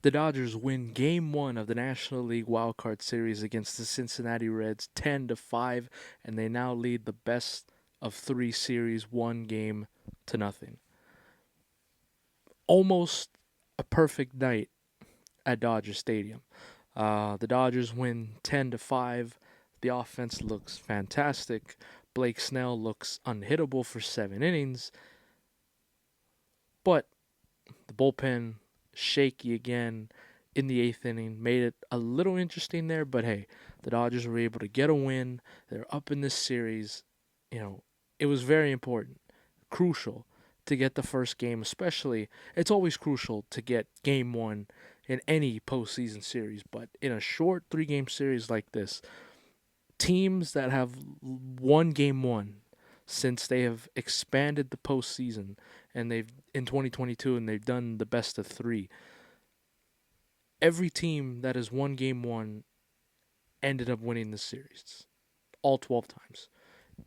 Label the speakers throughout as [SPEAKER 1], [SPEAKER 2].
[SPEAKER 1] The Dodgers win Game One of the National League Wild Card Series against the Cincinnati Reds, 10-5, and they now lead the best of three series, 1 game to nothing. Almost a perfect night at Dodger Stadium. The Dodgers win 10-5. The offense looks fantastic. Blake Snell looks unhittable for 7 innings, but the bullpen shaky again in the eighth inning made it a little interesting there. But hey, the Dodgers were able to get a win. They're up in this series. You know, it was very important, crucial to get the first game. Especially, it's always crucial to get game one in any postseason series. But in a short 3 game series like this, teams that have won game one since they have expanded the postseason and they've in 2022 and they've done the best of three. Every team that has won game one ended up winning the series, all 12 times.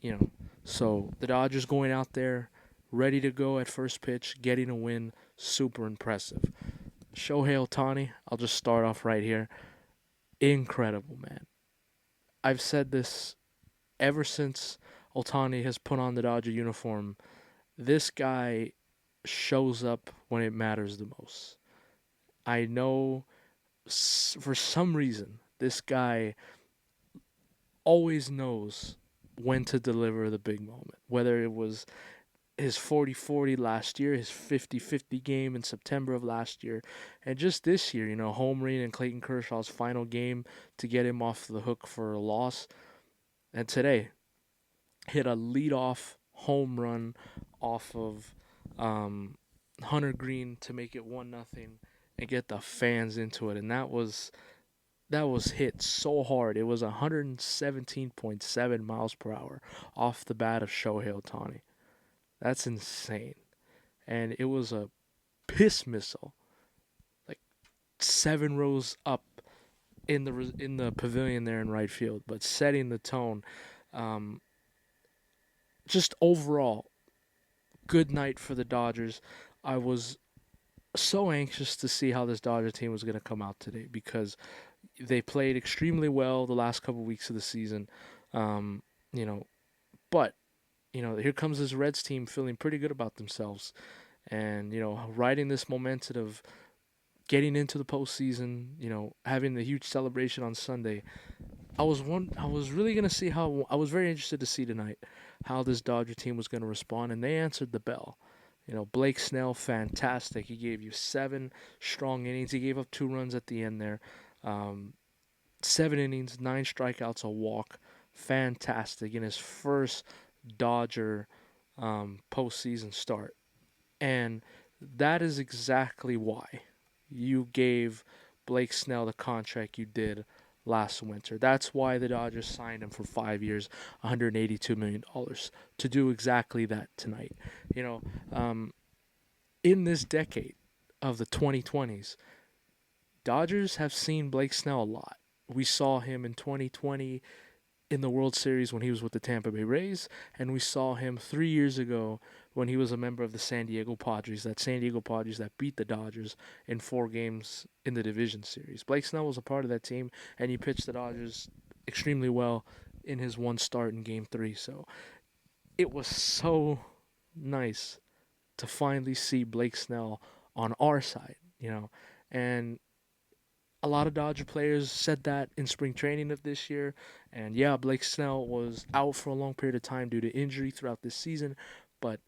[SPEAKER 1] You know, so the Dodgers going out there ready to go at first pitch, getting a win, super impressive. Shohei Ohtani, I'll just start off right here. Incredible, man. I've said this ever since Ohtani has put on the Dodger uniform. This guy shows up when it matters the most. I know for some reason this guy always knows when to deliver the big moment. Whether it was his 40-40 last year, his 50-50 game in September of last year, and just this year, homering in Clayton Kershaw's final game to get him off the hook for a loss. And today, hit a leadoff home run off of Hunter Green to make it 1-0 and get the fans into it. And that was hit so hard. It was 117.7 miles per hour off the bat of Shohei Ohtani. That's insane. And it was a piss missile, like 7 rows up in the pavilion there in right field, but setting the tone. Um, just overall, good night for the Dodgers. I was so anxious to see how this Dodger team was going to come out today because they played extremely well the last couple weeks of the season. Um, you know, but here comes this Reds team feeling pretty good about themselves, and riding this momentum of getting into the postseason. Having the huge celebration on Sunday. I was really gonna see how I was very interested to see tonight how this Dodger team was gonna respond, and they answered the bell. Blake Snell, fantastic. He gave you 7 strong innings. He gave up 2 runs at the end there. Um, 7 innings, 9 strikeouts, a walk. Fantastic in his first Dodger postseason start. And that is exactly why you gave Blake Snell the contract you did last winter. That's why the Dodgers signed him for 5 years, $182 million to do exactly that tonight. You know, um, in this decade of the 2020s, Dodgers have seen Blake Snell a lot. We saw him in 2020 in the World Series when he was with the Tampa Bay Rays, and we saw him 3 years ago when he was a member of the San Diego Padres, that San Diego Padres that beat the Dodgers in 4 games in the division series. Blake Snell was a part of that team, and he pitched the Dodgers extremely well in his one start in Game 3. So it was so nice to finally see Blake Snell on our side, and a lot of Dodger players said that in spring training of this year. And yeah, Blake Snell was out for a long period of time due to injury throughout this season, but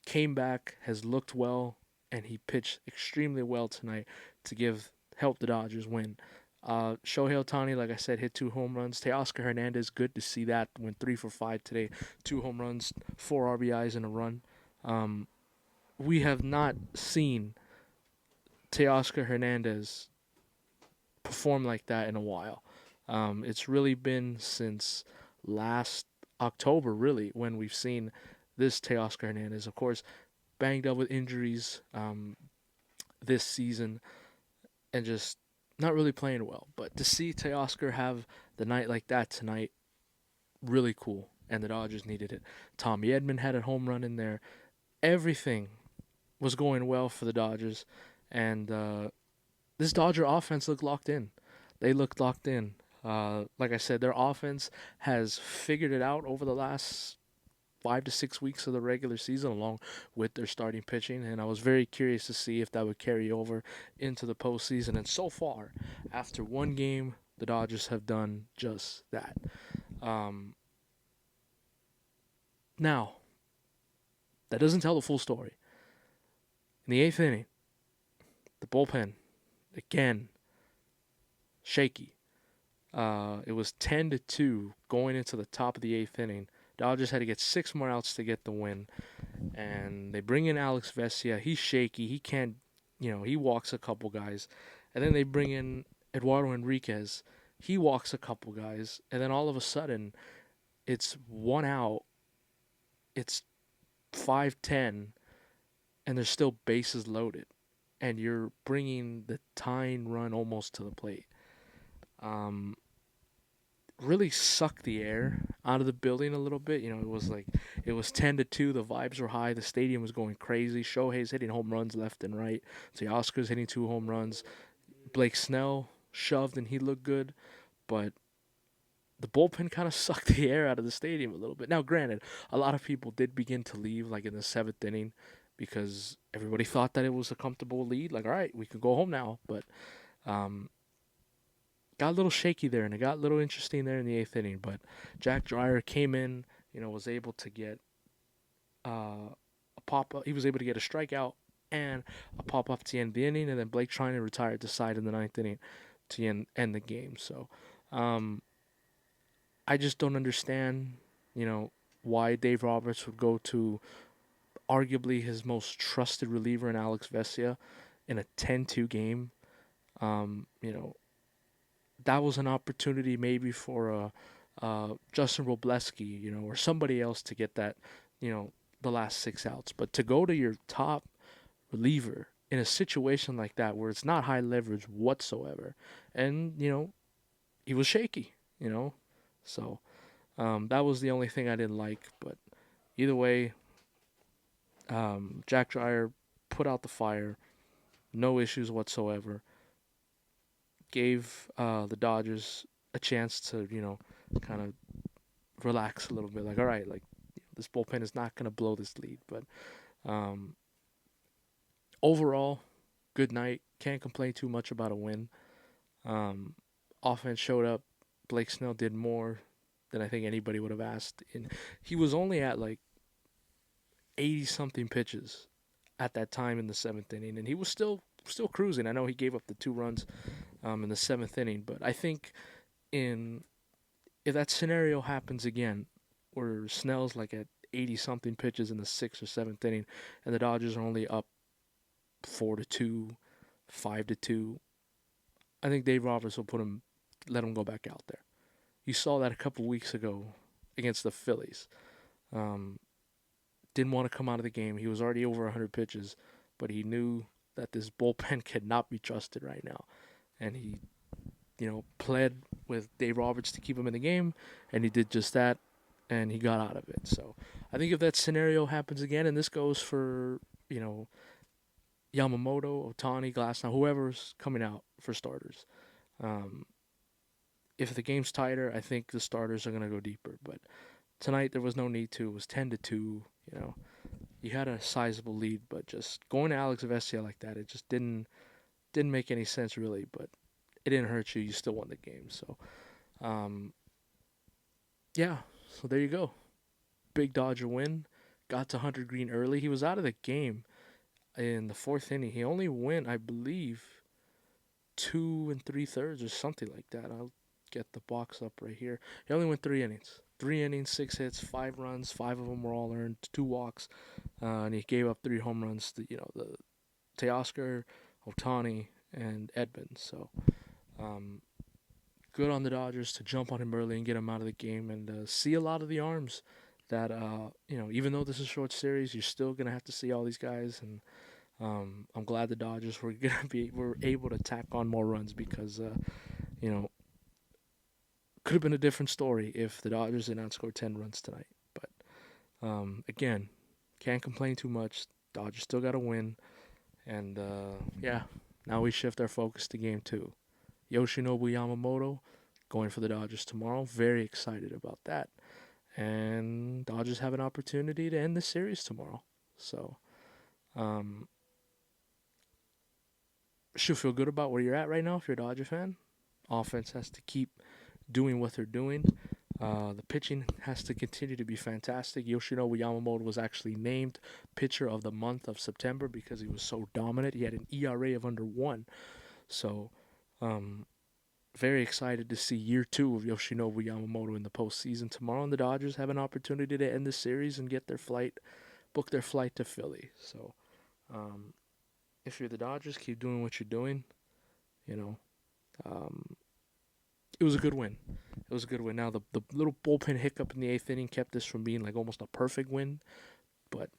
[SPEAKER 1] came back, has looked well, and he pitched extremely well tonight to help the Dodgers win. Shohei Ohtani, like I said, hit 2 home runs. Teoscar Hernandez, good to see that. Went 3 for 5 today. 2 home runs, 4 RBIs, and a run. Um, we have not seen Teoscar Hernandez perform like that in a while. It's really been since last October, really, when we've seen this Teoscar Hernandez. Of course, banged up with injuries this season and just not really playing well. But to see Teoscar have the night like that tonight, really cool. And the Dodgers needed it. Tommy Edman had a home run in there. Everything was going well for the Dodgers. And this Dodger offense looked locked in. They looked locked in. Like I said, their offense has figured it out over the last 5 to 6 weeks of the regular season, along with their starting pitching. And I was very curious to see if that would carry over into the postseason. And so far, after one game, the Dodgers have done just that. Um, Now, that doesn't tell the full story. In the eighth inning, the bullpen, again, shaky. It was 10-2 going into the top of the eighth inning. Dodgers had to get 6 more outs to get the win. And they bring in Alex Vesia. He's shaky. He can't, he walks a couple guys. And then they bring in Eduardo Enriquez. He walks a couple guys. And then all of a sudden, it's 1 out. It's 5-10. And there's still bases loaded. And you're bringing the tying run almost to the plate. Really sucked the air out of the building a little bit. It was 10-2. The vibes were high. The stadium was going crazy. Shohei's hitting home runs left and right. Teoscar's hitting 2 home runs. Blake Snell shoved and he looked good, but the bullpen kind of sucked the air out of the stadium a little bit. Now, granted, a lot of people did begin to leave like in the seventh inning because everybody thought that it was a comfortable lead. Like, all right, we could go home now. But got a little shaky there, and it got a little interesting there in the eighth inning. But Jack Dreyer came in, was able to get a pop up. He was able to get a strikeout and a pop up to end the inning, and then Blake Treinen retired the side in the ninth inning to end the game. So I just don't understand, why Dave Roberts would go to arguably his most trusted reliever in Alex Vesia in a 10-2 game. You know, that was an opportunity maybe for Justin Robleski, or somebody else to get that, the last 6 outs. But to go to your top reliever in a situation like that where it's not high leverage whatsoever, and he was shaky, so that was the only thing I didn't like. But either way, Jack Dreyer put out the fire, no issues whatsoever. Gave the Dodgers a chance to, kind of relax a little bit. Like, all right, like this bullpen is not going to blow this lead. But overall, good night. Can't complain too much about a win. Offense showed up. Blake Snell did more than I think anybody would have asked. And he was only at like 80-something pitches at that time in the seventh inning, and he was still cruising. I know he gave up the 2 runs in the seventh inning, but I think if that scenario happens again, where Snell's like at 80-something pitches in the 6th or 7th inning, and the Dodgers are only up 4-2, 5-2, I think Dave Roberts will let him go back out there. You saw that a couple weeks ago against the Phillies. Didn't want to come out of the game. He was already over 100 pitches, but he knew that this bullpen could not be trusted right now. And he, pled with Dave Roberts to keep him in the game, and he did just that, and he got out of it. So I think if that scenario happens again, and this goes for, Yamamoto, Ohtani, Glasnow, whoever's coming out for starters, if the game's tighter, I think the starters are going to go deeper. But tonight there was no need to. It was 10-2. You had a sizable lead, but just going to Alex Vesia like that, it just didn't make any sense really. But it didn't hurt you. You still won the game. So, yeah. So there you go. Big Dodger win. Got to Hunter Green early. He was out of the game in the 4th inning. He only went, I believe, 2 3/3 or something like that. I'll get the box up right here. He only went 3 innings. 3 innings, 6 hits, 5 runs. 5 of them were all earned. 2 walks, and he gave up 3 home runs to the Teoscar, Ohtani, and Edmonds. So, good on the Dodgers to jump on him early and get him out of the game, and see a lot of the arms that even though this is a short series, you're still gonna have to see all these guys. And I'm glad the Dodgers were able to tack on more runs because could have been a different story if the Dodgers did not score 10 runs tonight. But again, can't complain too much. Dodgers still got to win. And yeah, Now we shift our focus to game two. Yoshinobu Yamamoto going for the Dodgers tomorrow. Very excited about that. And Dodgers have an opportunity to end the series tomorrow. So, um, should feel good about where you're at right now if you're a Dodger fan. Offense has to keep doing what they're doing. The pitching has to continue to be fantastic. Yoshinobu Yamamoto was actually named pitcher of the month of September because he was so dominant. He had an ERA of under 1. So, um, very excited to see year 2 of Yoshinobu Yamamoto in the postseason tomorrow. And the Dodgers have an opportunity to end the series and book their flight to Philly. So, um, if you're the Dodgers, keep doing what you're doing. You know, um, it was a good win. It was a good win. Now the little bullpen hiccup in the eighth inning kept this from being like almost a perfect win, but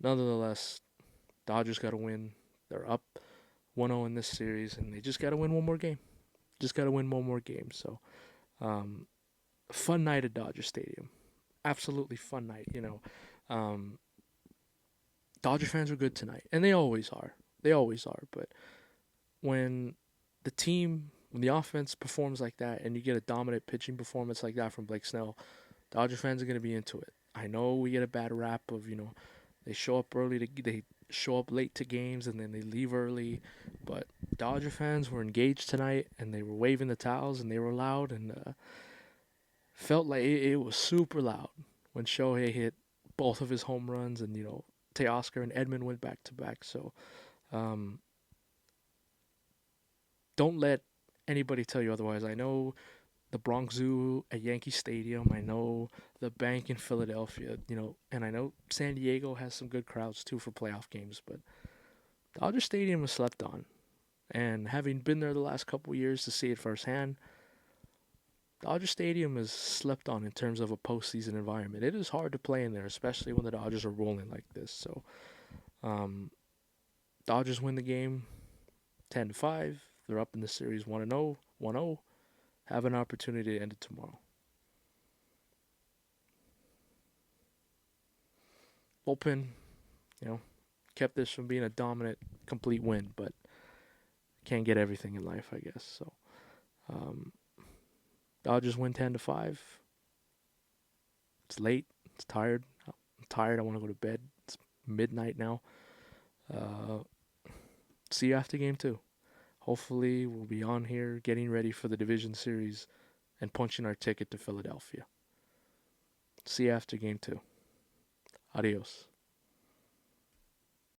[SPEAKER 1] nonetheless, Dodgers got to win. They're up 1-0 in this series, and they just got to win one more game. Just got to win one more game. So, um, fun night at Dodger Stadium. Absolutely fun night. Dodger fans were good tonight, and they always are. They always are. But when when the offense performs like that, and you get a dominant pitching performance like that from Blake Snell, Dodger fans are going to be into it. I know we get a bad rap of they show up they show up late to games and then they leave early, but Dodger fans were engaged tonight and they were waving the towels and they were loud and felt like it was super loud when Shohei hit both of his home runs and Teoscar and Edman went back to back. So um, don't let anybody tell you otherwise. I know the Bronx Zoo at Yankee Stadium. I know the bank in Philadelphia, and I know San Diego has some good crowds too for playoff games, but Dodger Stadium was slept on. And having been there the last couple of years to see it firsthand, Dodger Stadium is slept on in terms of a postseason environment. It is hard to play in there, especially when the Dodgers are rolling like this. So, um, Dodgers win the game 10-5. They're up in the series 1-0, 1-0. Have an opportunity to end it tomorrow. Bullpen, kept this from being a dominant, complete win, but can't get everything in life, I guess. So, um, Dodgers win 10-5. It's late. It's tired. I'm tired. I want to go to bed. It's midnight now. Uh, see you after game two. Hopefully, we'll be on here getting ready for the division series and punching our ticket to Philadelphia. See you after game two. Adios.